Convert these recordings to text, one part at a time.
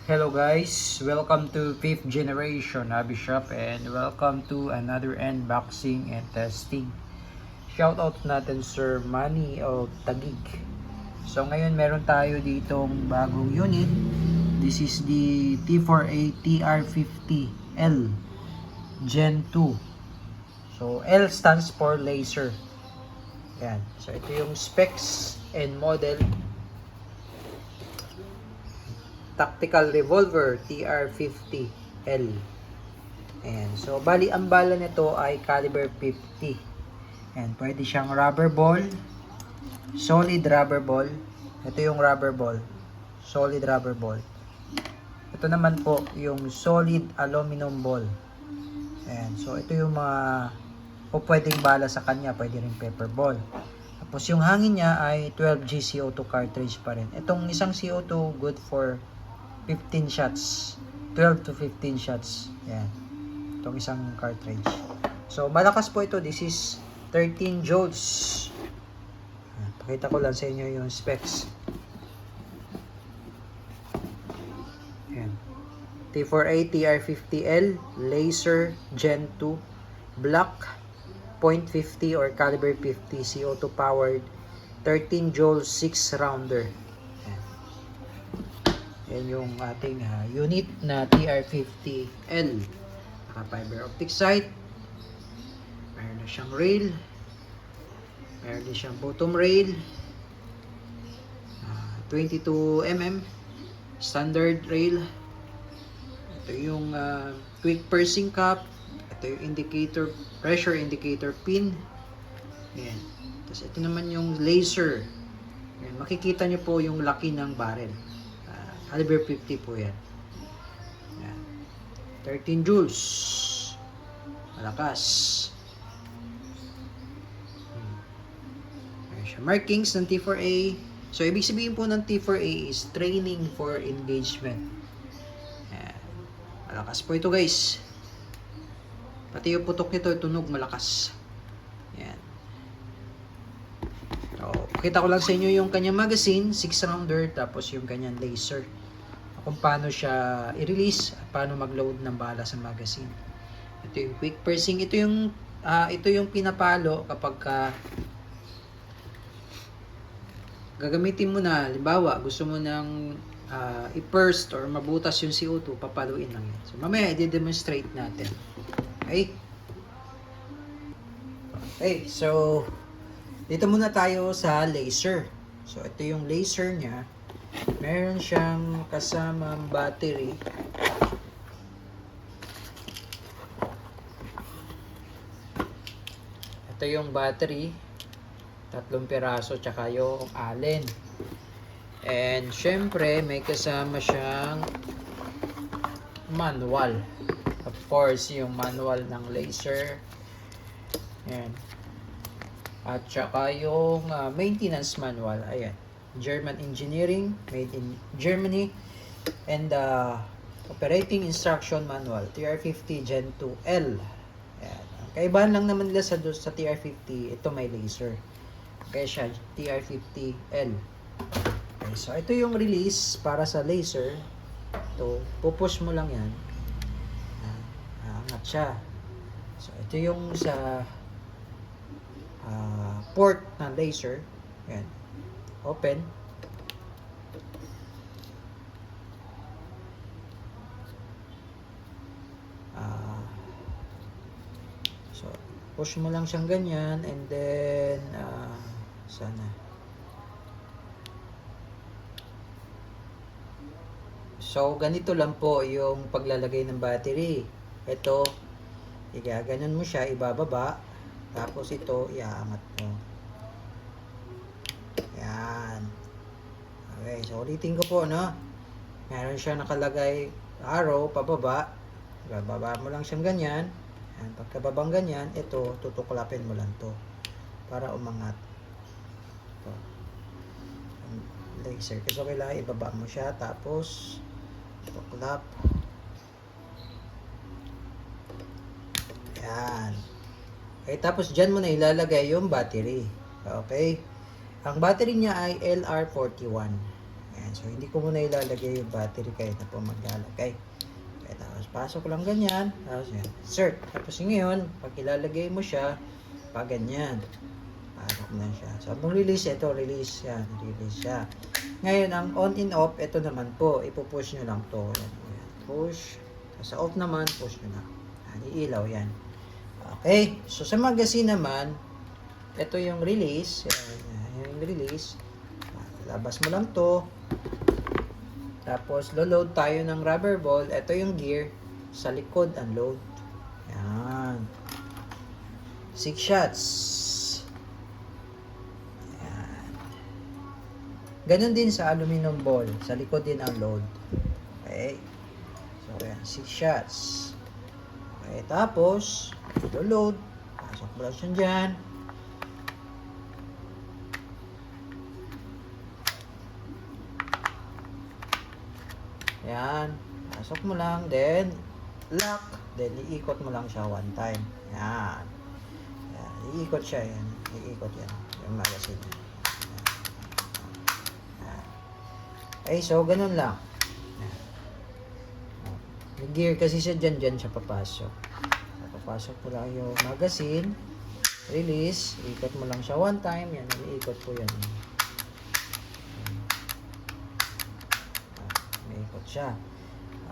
Hello guys, welcome to 5th generation Hobby Shop and welcome to another unboxing and testing. Shoutout natin Sir Manny of Taguig. So ngayon meron tayo ditong bagong unit. This is the T4A TR50L Gen 2. So L stands for laser. Yan. So ito yung specs and model. Tactical Revolver TR50L. Ayan. So, bali ang bala nito ay caliber 50. Ayan. Pwede siyang rubber ball. Solid rubber ball. Ito yung rubber ball. Solid rubber ball. Ito naman po yung solid aluminum ball. Ayan. So, ito yung mga pwedeng bala sa kanya. Pwede rin pepper ball. Tapos, yung hangin niya ay 12G CO2 cartridge pa rin. Itong isang CO2 good for 15 shots. 12 to 15 shots. Yan. Itong isang cartridge. So, malakas po ito. This is 13 joules. Pakita ko lang sa inyo yung specs. Yan. T4A TR50L Laser Gen 2 Black .50 or caliber 50 CO2 powered 13 joules 6 rounder. Yan yung ating unit na TR50L. Naka-fiber optic sight. Meron na siyang rail. Meron din siyang bottom rail. 22mm. Standard rail. Ito yung quick pursing cap. Ito yung indicator, pressure indicator pin. Yan. Tapos ito naman yung laser. Yan. Makikita nyo po yung laki ng barrel. Caliber 50 po yan. Yan. 13 joules. Malakas. Ayan siya. Markings ng T4A. So, ibig sabihin po ng T4A is training for engagement. Ayan. Malakas po ito guys. Pati yung putok nito, tunog malakas. Yan. So, pakita ko lang sa inyo yung kanyang magazine, 6 rounder, tapos yung kanyang laser. Kung paano siya i-release at paano mag-load ng bala sa magazine. Ito yung quick pursing. Ito yung pinapalo kapag gagamitin mo na, halimbawa, gusto mo nang i-burst or mabutas yung CO2, papaluin lang yan. So, mamaya i-demonstrate natin. Okay? Okay, so dito muna tayo sa laser. So, ito yung laser niya. Meron siyang kasamang battery. Ito yung battery. 3 piraso tsaka yung allen. And syempre may kasama siyang manual. Of course, yung manual ng laser. Ayan. At saka yung maintenance manual. Ayan. German engineering, made in Germany, and operating instruction manual TR50 Gen 2L. Ayan. Kaibahan lang naman nila sa TR50, ito may laser. Kaya siya TR50L. Okay, so ito yung release para sa laser. Ito, pupush mo lang yan. Angat siya. So ito yung sa port ng laser. Ayan. Open. So, push mo lang siyang ganyan and then sana. So, ganito lang po yung paglalagay ng battery. Ito, igaganon mo siya, ibababa. Tapos ito, iaangat mo. Yan. Okay, so ulitin ko po, no? Meron siya nakalagay arrow, pababa. Bababa mo lang siyang ganyan. Yan, pagkababang ganyan, ito, tutuklapin mo lang to para umangat. Ito. Laser. Kasi kailangan ibaba mo siya, tapos tuklap. Yan. Okay, tapos dyan mo na ilalagay yung battery. Okay. Ang battery niya ay LR41. Ayan, so hindi ko muna ilalagay yung battery kayo na po maglalagay. Okay, tapos pasok lang ganyan. Tapos yan, insert. Tapos ngayon, pag ilalagay mo siya, pa ganyan. Pasok na siya. So, kung release, ito, release. Yan, release siya. Ngayon, ang on and off, ito naman po. Ipupush nyo lang to. Yan, yan. Push. Sa off naman, push nyo lang. Yan, iilaw yan. Okay. So, sa magazine naman, ito yung release. Yan, yung release. Labas mo lang to. Tapos, load tayo ng rubber ball. Ito yung gear. Sa likod, unload. Yan. 6 shots. Yan. Ganon din sa aluminum ball. Sa likod din ang load. Okay. So, yan. 6 shots. Okay. Tapos, load. Pasok mo lang siya dyan. Yan. Pasok mo lang. Then, lock. Then, iikot mo lang siya one time. Yan. Yan. Iikot siya. Yan. Iikot yan. Yung magazine. Yan. Okay, so, ganun lang. Yan. Yung gear kasi siya dyan siya papasok. Papasok mo lang yung magazine. Release. Iikot mo lang siya one time. Yan. Iikot ko yan. Ikot siya.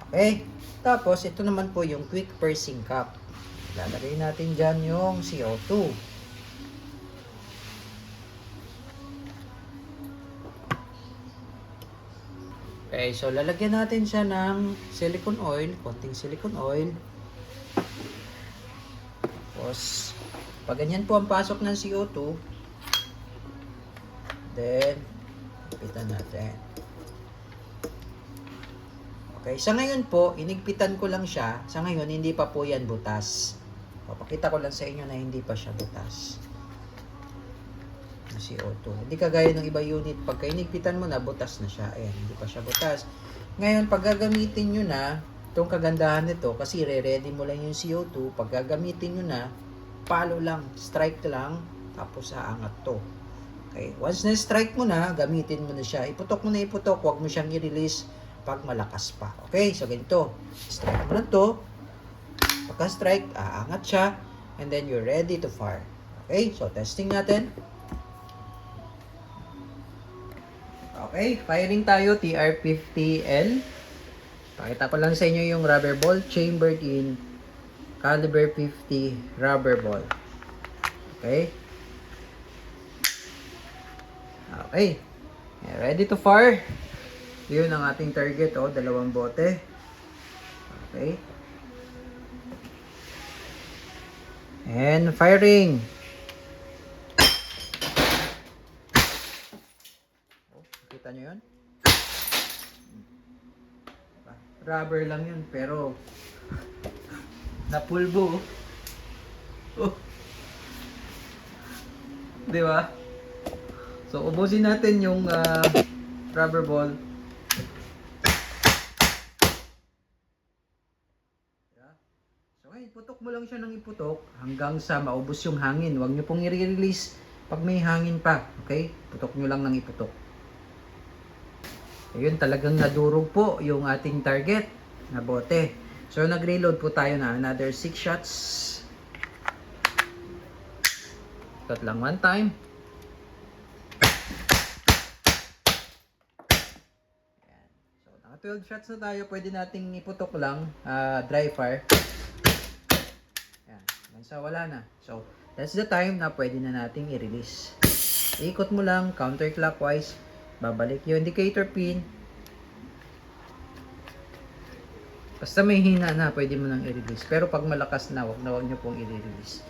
Okay. Tapos, ito naman po yung quick pursing cap. Lalagay natin dyan yung CO2. Okay. So, lalagyan natin siya ng silicone oil. Konting silicone oil. Tapos, pag ganyan po ang pasok ng CO2, then, ipitan natin. Okay, sa ngayon po, inigpitan ko lang siya. Sa ngayon, hindi pa po yan butas. Papakita ko lang sa inyo na hindi pa siya butas. CO2. Hindi kagaya ng iba unit. Pagka inigpitan mo na, butas na siya. Ayan, hindi pa siya butas. Ngayon, pag gagamitin nyo na, itong kagandahan nito, kasi re-ready mo lang yung CO2, pag gagamitin nyo na, palo lang, strike lang, tapos aangat to. Okay, once na-strike mo na, gamitin mo na siya. Iputok mo na iputok, huwag mo siyang i-release pag malakas pa. Okay, so ganito. Strike mo lang to. Pagka-strike, aangat siya. And then you're ready to fire. Okay, so testing natin. Okay, firing tayo. TR50L. Pakita ko lang sa inyo yung rubber ball. Chambered in caliber 50 rubber ball. Okay. Okay. Ready to fire. Yun ang ating target, dalawang bote. Okay. And firing. Kita nyo yun? Rubber lang yun, pero napulbo. Di ba? So, ubusin natin yung rubber ball. Iputok mo lang siya ng iputok hanggang sa maubos yung hangin. Huwag nyo pong i-release pag may hangin pa. Okay? Putok nyo lang ng iputok. Ayun, talagang nadurog po yung ating target na bote. So, nag-reload po tayo na another 6 shots. Ikot lang one time. Ayan. So, naka 12 shots na tayo. Pwede nating iputok lang. Dry fire. So, wala na. So, that's the time na pwede na nating i-release. Ikot mo lang, counterclockwise. Babalik yung indicator pin. Basta may hina na, pwede mo nang i-release. Pero pag malakas na, wag nyo pong i-release.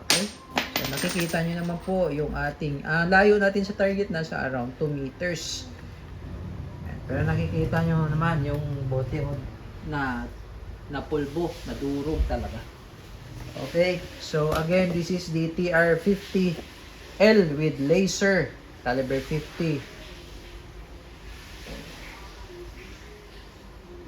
Okay? So, nakikita nyo naman po yung ating, layo natin sa target na sa around 2 meters. Ayan. Pero nakikita nyo naman yung bote na pulbo, na durog talaga. Okay, so again, this is the TR50L with laser, caliber 50.